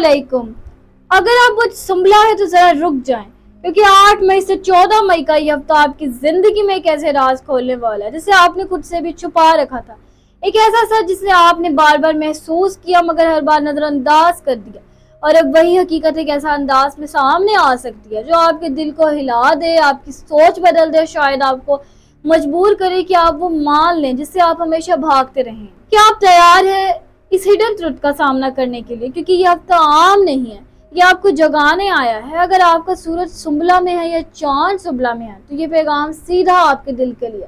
अस्सलामुअलैकुम। अगर आप वो संभला है तो जरा रुक जाएं, क्योंकि 8 मई से 14 मई का ये हफ्ता आपकी जिंदगी में एक ऐसे राज खोलने वाला है जिसे आपने खुद से भी छुपा रखा था। एक ऐसा सच जिसे आपने बार बार महसूस किया मगर हर बार नजरअंदाज कर दिया, और अब वही हकीकत एक ऐसा अंदाज में सामने आ सकती है जो आपके दिल को हिला दे, आपकी सोच बदल दे, शायद आपको मजबूर करे कि आप वो मान लें जिससे आप हमेशा भागते रहें। क्या आप तैयार हैं इस हिडन ट्रुथ का सामना करने के लिए? क्योंकि ये हफ्ता आम नहीं है, ये आपको जगाने आया है। अगर आपका सूरज सुंबला में है या चांद सुंबला में है तो ये पैगाम सीधा आपके दिल के लिए।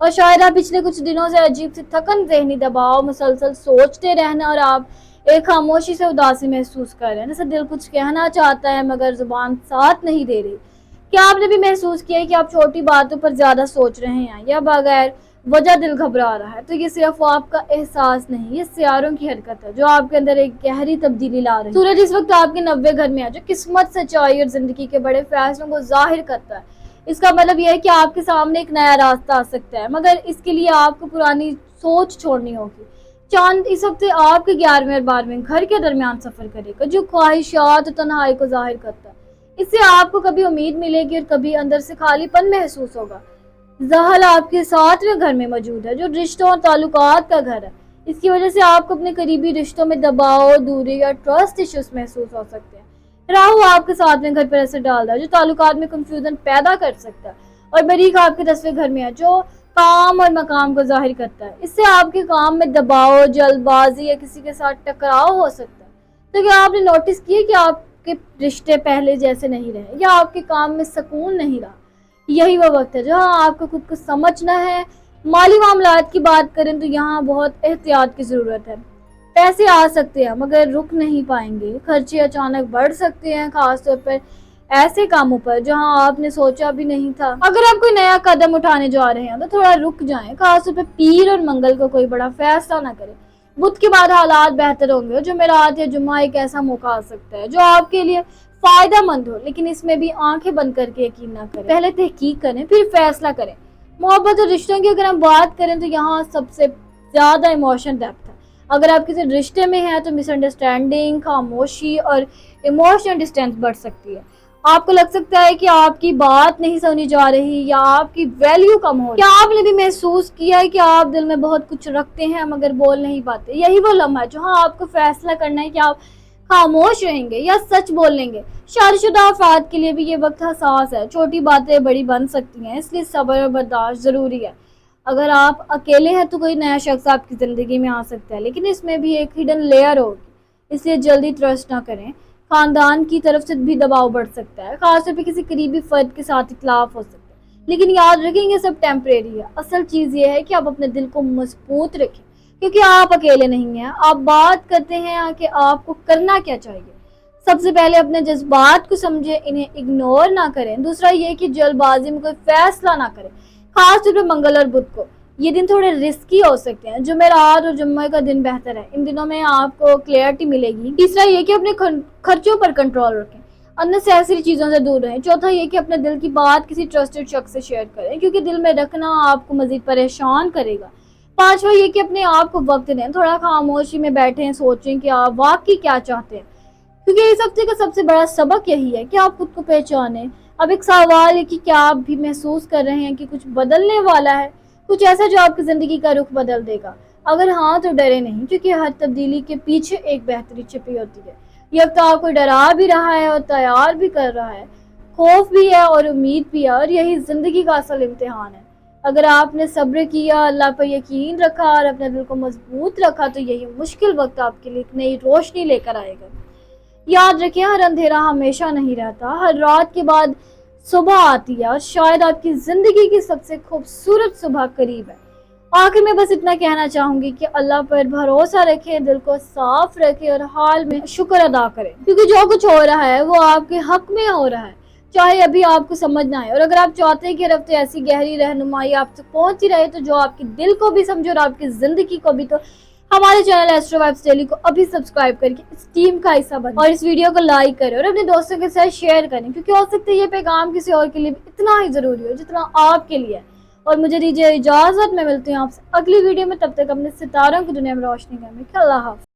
और शायद आप पिछले कुछ दिनों से अजीब सी थकन, ज़हनी दबाव, मुसलसल सोचते रहना और आप एक खामोशी से उदासी महसूस कर रहे हैं, जैसे दिल कुछ कहना चाहता है मगर जुबान साथ नहीं दे रही। क्या आपने भी महसूस किया है कि आप छोटी बातों पर ज्यादा सोच रहे हैं या बगैर वजह दिल घबरा रहा है? तो ये सिर्फ आपका एहसास नहीं, ये सियारों की हरकत है जो आपके अंदर एक गहरी तब्दीली ला रही है। सूरज इस वक्त आपके 90 घर में है, जो किस्मत, सच्चाई और जिंदगी के बड़े फैसलों को जाहिर करता है। इसका मतलब यह है कि आपके सामने एक नया रास्ता आ सकता है, मगर इसके लिए आपको पुरानी सोच छोड़नी होगी। चांद इस हफ्ते आपके 11वें और 12वें घर के दरमियान सफर करेगा, जो ख्वाहिशात और तन्हाई को जाहिर करता है। इससे आपको कभी उम्मीद मिलेगी और कभी अंदर से खालीपन महसूस होगा। ज़हल आपके 7वें घर में मौजूद है, जो रिश्तों और ताल्लुकात का घर है। इसकी वजह से आपको अपने करीबी रिश्तों में दबाव, दूरी या ट्रस्ट इश्यूज महसूस हो सकते हैं। राहु आपके 7वें घर पर असर डाल रहा है, जो ताल्लुकात में कंफ्यूजन पैदा कर सकता है। और मरीख आपके 10वें घर में है, जो काम और मकाम को जाहिर करता है। इससे आपके काम में दबाव, जल्दबाजी या किसी के साथ टकराव हो सकता है। तो क्या आपने नोटिस किया कि आपके रिश्ते पहले जैसे नहीं रहे या आपके काम में सुकून नहीं रहा? यही वो वक्त है जहाँ आपको खुद को समझना है। माली मामलात की बात करें तो यहाँ बहुत एहतियात की ज़रूरत है। पैसे आ सकते हैं मगर रुक नहीं पाएंगे। खर्चे अचानक बढ़ सकते हैं, खासतौर पर ऐसे कामों पर जहां आपने सोचा भी नहीं था। अगर आप कोई नया कदम उठाने जा रहे हैं तो थोड़ा रुक जाएं, खासतौर पर पीर और मंगल को कोई बड़ा फैसला ना करें। बुध के बाद हालात बेहतर होंगे। जुमेरात या जुम्मा एक ऐसा मौका आ सकता है जो आपके लिए फायदा मंद हो, लेकिन इसमें भी आंखें बंद करके यकीन ना करें। पहले तहकीक करें फिर फैसला करें। मोहब्बत और रिश्तों की अगर हम बात करें तो यहाँ सबसे ज्यादा इमोशन डेप्थ है। अगर आप किसी रिश्ते में हैं तो मिसअंडरस्टैंडिंग, खामोशी और इमोशनल डिस्टेंस बढ़ सकती है। आपको लग सकता है कि आपकी बात नहीं सुनी जा रही या आपकी वैल्यू कम हो रही। क्या आपने भी महसूस किया है कि आप दिल में बहुत कुछ रखते हैं मगर बोल नहीं पाते? यही वो लम्हा है जहां आपको फैसला करना है कि आप खामोश रहेंगे या सच बोल लेंगे। शादीशुदा अफराद के लिए भी ये वक्त हसास है। छोटी बातें बड़ी बन सकती हैं, इसलिए सब्र और बर्दाश्त जरूरी है। अगर आप अकेले हैं तो कोई नया शख्स आपकी जिंदगी में आ सकता है, लेकिन इसमें भी एक हिडन लेयर होगी, इसलिए जल्दी ट्रस्ट ना करें। खानदान की तरफ से भी दबाव बढ़ सकता है, खासतौर पे किसी करीबी फर्द के साथ इख्लाफ हो सकता है, लेकिन याद रखें ये सब टेम्परेरी है। असल चीज ये है कि आप अपने दिल को मजबूत रखें, क्योंकि आप अकेले नहीं हैं। आप बात करते हैं कि आपको करना क्या चाहिए। सबसे पहले अपने जज्बात को समझें, इन्हें इग्नोर ना करें। दूसरा ये कि जल्दबाजी में कोई फैसला ना करें, खासतौर पर मंगल और बुध को। ये दिन थोड़े रिस्की हो सकते हैं। जुमेरात और जुम्मे का दिन बेहतर है, इन दिनों में आपको क्लैरिटी मिलेगी। तीसरा ये कि अपने खर्चों पर कंट्रोल रखें, अननेसेसरी चीजों से दूर रहें। चौथा ये कि अपने दिल की बात किसी ट्रस्टेड शख्स से शेयर करें, क्योंकि दिल में रखना आपको मजीद परेशान करेगा। पांचवा ये कि अपने आप को वक्त दें, थोड़ा खामोशी में बैठें, सोचें कि आप वाकई क्या चाहते हैं, क्योंकि इस हफ्ते का सबसे बड़ा सबक यही है कि आप खुद को पहचानें। अब एक सवाल है कि क्या आप भी महसूस कर रहे हैं कि कुछ बदलने वाला है, कुछ ऐसा जो आपकी जिंदगी का रुख बदल देगा? अगर हाँ तो डरे नहीं, क्योंकि हर तब्दीली के पीछे एक बेहतरी छिपी होती है। ये वक्त आपको डरा भी रहा है और तैयार भी कर रहा है। खौफ भी है और उम्मीद भी है, और यही जिंदगी का असल इम्तिहान है। अगर आपने सब्र किया, अल्लाह पर यकीन रखा और अपने दिल को मजबूत रखा तो यही मुश्किल वक्त आपके लिए एक नई रोशनी लेकर आएगा। याद रखें, हर अंधेरा हमेशा नहीं रहता, हर रात के बाद सुबह आती है, और शायद आपकी जिंदगी की सबसे खूबसूरत सुबह करीब है। आखिर में बस इतना कहना चाहूंगी कि अल्लाह पर भरोसा रखें, दिल को साफ रखें और हाल में शुक्र अदा करें, क्योंकि जो कुछ हो रहा है वो आपके हक में हो रहा है, चाहे अभी आपको समझ ना आए। और अगर आप चाहते हैं कि हर हफ्ते ऐसी गहरी रहनुमाई आप तक पहुंचती रहे तो जो आपके दिल को भी समझे और आपकी जिंदगी को भी, तो हमारे चैनल एस्ट्रो वाइब्स डेली को अभी सब्सक्राइब करके इस टीम का हिस्सा बनें और इस वीडियो को लाइक करें और अपने दोस्तों के साथ शेयर करें, क्योंकि हो सकता है ये पैगाम किसी और के लिए भी इतना ही जरूरी हो जितना आपके लिए है। और मुझे दीजिए इजाजत, मैं मिलती हूँ आपसे अगली वीडियो में। तब तक अपने सितारों की दुनिया में रोशनी करने। अल्लाह हाफ़िज़।